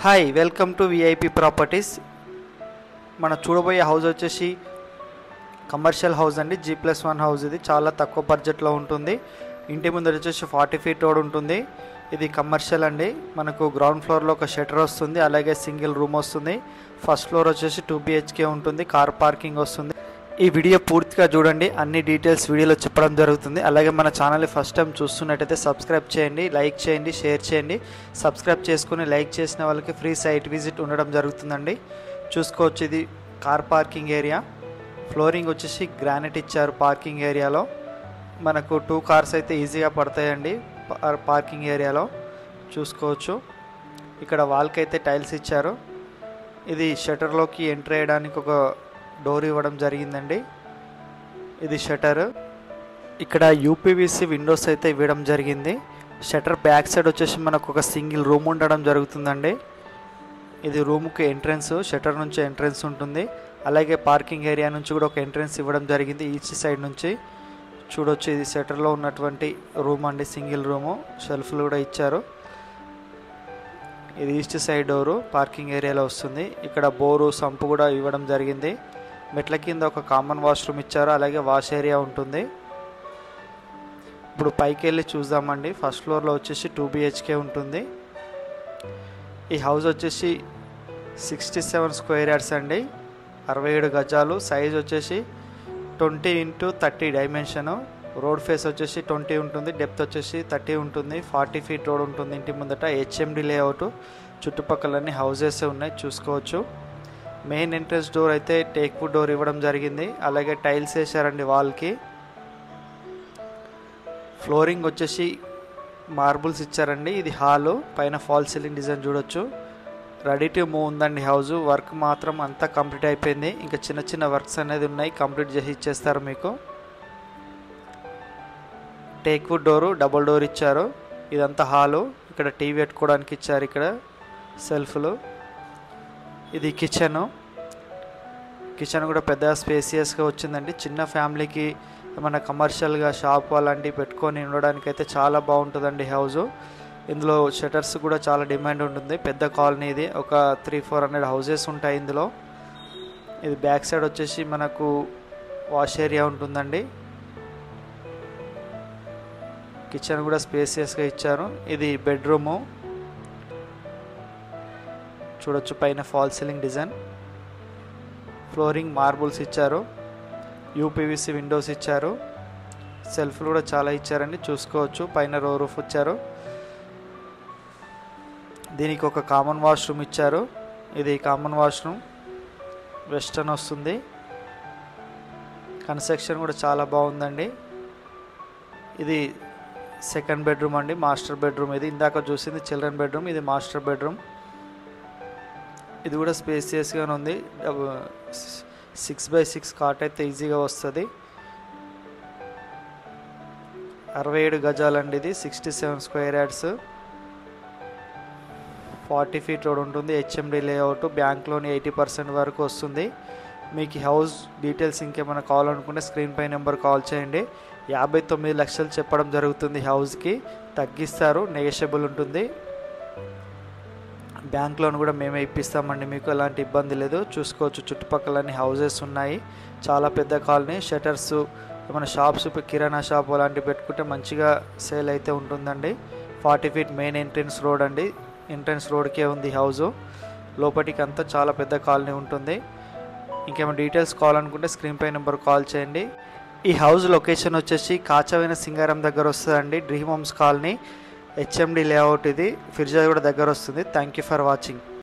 Hi welcome to VIP properties. మన చూడబోయే house వచ్చేసి కమర్షియల్ హౌస్ అండి. G+1 house. ఇది చాలా తక్కువ బడ్జెట్లో ఉంటుంది. ఇంటి ముందు వచ్చేసి 40 ఫీట్ రోడ్ ఉంటుంది. ఇది కమర్షియల్ అండి. మనకు గ్రౌండ్ ఫ్లోర్లో ఒక షటర్ వస్తుంది, అలాగే సింగిల్ రూమ్ వస్తుంది. ఫస్ట్ ఫ్లోర్ వచ్చేసి 2 BHK ఉంటుంది. కార్ పార్కింగ్ వస్తుంది. ఈ వీడియో పూర్తిగా చూడండి, అన్ని డీటెయిల్స్ వీడియోలో చెప్పడం జరుగుతుంది. అలాగే మన ఛానల్ని ఫస్ట్ టైం చూస్తున్నట్టయితే సబ్స్క్రైబ్ చేయండి, లైక్ చేయండి, షేర్ చేయండి. సబ్స్క్రైబ్ చేసుకుని లైక్ చేసిన వాళ్ళకి ఫ్రీ సైట్ విజిట్ ఉండడం జరుగుతుందండి. చూసుకోవచ్చు, ఇది కార్ పార్కింగ్ ఏరియా. ఫ్లోరింగ్ వచ్చేసి గ్రానైట్ ఇచ్చారు. పార్కింగ్ ఏరియాలో మనకు 2 కార్స్ అయితే ఈజీగా పడతాయండి. పార్కింగ్ ఏరియాలో చూసుకోవచ్చు. ఇక్కడ వాల్కి అయితే టైల్స్ ఇచ్చారు. ఇది షటర్లోకి ఎంటర్ అయ్యడానికి ఒక డోర్ ఇవ్వడం జరిగిందండి. ఇది షటర్. ఇక్కడ యూపీవీసీ విండోస్ అయితే ఇవ్వడం జరిగింది. షటర్ బ్యాక్ సైడ్ వచ్చేసి మనకు ఒక సింగిల్ రూమ్ ఉండడం జరుగుతుందండి. ఇది రూమ్కి ఎంట్రన్స్, షటర్ నుంచి ఎంట్రన్స్ ఉంటుంది. అలాగే పార్కింగ్ ఏరియా నుంచి కూడా ఒక ఎంట్రన్స్ ఇవ్వడం జరిగింది ఈచ్ సైడ్ నుంచి. చూడొచ్చు, ఇది షటర్లో ఉన్నటువంటి రూమ్ అండి, సింగిల్ రూము. షెల్ఫ్లు కూడా ఇచ్చారు. ఇది ఈస్ట్ సైడ్ డోరు పార్కింగ్ ఏరియాలో వస్తుంది. ఇక్కడ బోరు, సంపు కూడా ఇవ్వడం జరిగింది. మెట్ల కింద ఒక కామన్ వాష్రూమ్ ఇచ్చారు, అలాగే వాష్ ఏరియా ఉంటుంది. ఇప్పుడు పైకి వెళ్ళి చూద్దామండి. ఫస్ట్ ఫ్లోర్లో వచ్చేసి 2 BHK ఉంటుంది. ఈ హౌస్ వచ్చేసి 67 స్క్వేర్ యార్డ్స్ అండి, 67 గజాలు. సైజ్ వచ్చేసి 20 × 30 డైమెన్షను. రోడ్ ఫేస్ వచ్చేసి 20 ఉంటుంది, డెప్త్ వచ్చేసి 30 ఉంటుంది. 40 ఫీట్ రోడ్ ఉంటుంది ఇంటి ముందట. HMD layout. చుట్టుపక్కలన్నీ హౌజెస్ ఉన్నాయి, చూసుకోవచ్చు. మెయిన్ ఎంట్రన్స్ డోర్ అయితే టేక్వుడ్ డోర్ ఇవ్వడం జరిగింది. అలాగే టైల్స్ వేసారండి వాల్కి. ఫ్లోరింగ్ వచ్చేసి మార్బుల్స్ ఇచ్చారండి. ఇది హాలు. పైన ఫాల్ సీలింగ్ డిజైన్ చూడొచ్చు. రెడీ టు మూవ్ ఉందండి హౌస్. వర్క్ మాత్రం అంతా కంప్లీట్ అయిపోయింది. ఇంకా చిన్న చిన్న వర్క్స్ అనేది ఉన్నాయి, కంప్లీట్ చేసి ఇచ్చేస్తారు మీకు. టేక్వుడ్ డోరు, డబుల్ డోర్ ఇచ్చారు. ఇదంతా హాలు. ఇక్కడ టీవీ పెట్టుకోవడానికి ఇచ్చారు. ఇక్కడ సెల్ఫ్లు. ఇది కిచెను. కిచెన్ కూడా పెద్ద స్పేసియస్గా వచ్చిందండి. చిన్న ఫ్యామిలీకి ఏమైనా కమర్షియల్గా షాప్ అలాంటివి పెట్టుకొని ఉండడానికి అయితే చాలా బాగుంటుందండి హౌజు. ఇందులో షటర్స్ కూడా చాలా డిమాండ్ ఉంటుంది. పెద్ద కాలనీ ఇది. ఒక 300-400 హౌజెస్ ఉంటాయి ఇందులో. ఇది బ్యాక్ సైడ్ వచ్చేసి మనకు వాష్ ఏరియా ఉంటుందండి. కిచెన్ కూడా స్పేసియస్గా ఇచ్చారు. ఇది బెడ్రూము. చూడొచ్చు, పైన fall ceiling design. Flooring marbles ఇచ్చారు. యూపీవీసీ విండోస్ ఇచ్చారు. సెల్ఫ్లు కూడా చాలా ఇచ్చారండి, చూసుకోవచ్చు. పైన రూఫ్ ఇచ్చారు. దీనికి ఒక కామన్ వాష్రూమ్ ఇచ్చారు. ఇది కామన్ వాష్రూమ్, వెస్టర్న్ వస్తుంది. కన్స్ట్రక్షన్ కూడా చాలా బాగుందండి. ఇది సెకండ్ బెడ్రూమ్ అండి, మాస్టర్ బెడ్రూమ్. ఇది ఇందాక చూసింది చిల్డ్రన్ బెడ్రూమ్, ఇది మాస్టర్ బెడ్రూమ్. ఇది కూడా స్పేసియస్గానే ఉంది. 6x6 కాట్ అయితే ఈజీగా వస్తుంది. 67 గజాలండి. ఇది 67 స్క్వేర్ యార్డ్స్, 40 ఫీట్ రోడ్ ఉంటుంది. HMD layout. బ్యాంక్ లోన్ 80% వరకు వస్తుంది. మీకు హౌస్ డీటెయిల్స్ ఇంకేమైనా కావాలనుకుంటే స్క్రీన్ పై నెంబర్ కాల్ చేయండి. 59 లక్షలు చెప్పడం జరుగుతుంది హౌస్కి. తగ్గిస్తారు, నెగోషియబుల్ ఉంటుంది. బ్యాంక్ లోన్ కూడా మేమే ఇప్పిస్తామండి, మీకు ఎలాంటి ఇబ్బంది లేదు. చూసుకోవచ్చు, చుట్టుపక్కలన్నీ హౌజెస్ ఉన్నాయి. చాలా పెద్ద కాలనీ. షటర్స్, ఏమైనా షాప్స్, కిరాణా షాప్ అలాంటివి పెట్టుకుంటే మంచిగా సేల్ అయితే ఉంటుందండి. 40 ఫీట్ మెయిన్ ఎంట్రన్స్ రోడ్ అండి. ఎంట్రన్స్ రోడ్కే ఉంది హౌజు. లోపలికి అంతా చాలా పెద్ద కాలనీ ఉంటుంది. ఇంకేమైనా డీటెయిల్స్ కావాలనుకుంటే స్క్రీన్ పై నెంబర్ కాల్ చేయండి. ఈ హౌస్ లొకేషన్ వచ్చేసి కాచవైన సింగారం దగ్గర వస్తుందండి. Dream homes colony, HMD layout. ఇది ఫిర్జాద్ కూడా దగ్గర వస్తుంది. Thank you for watching.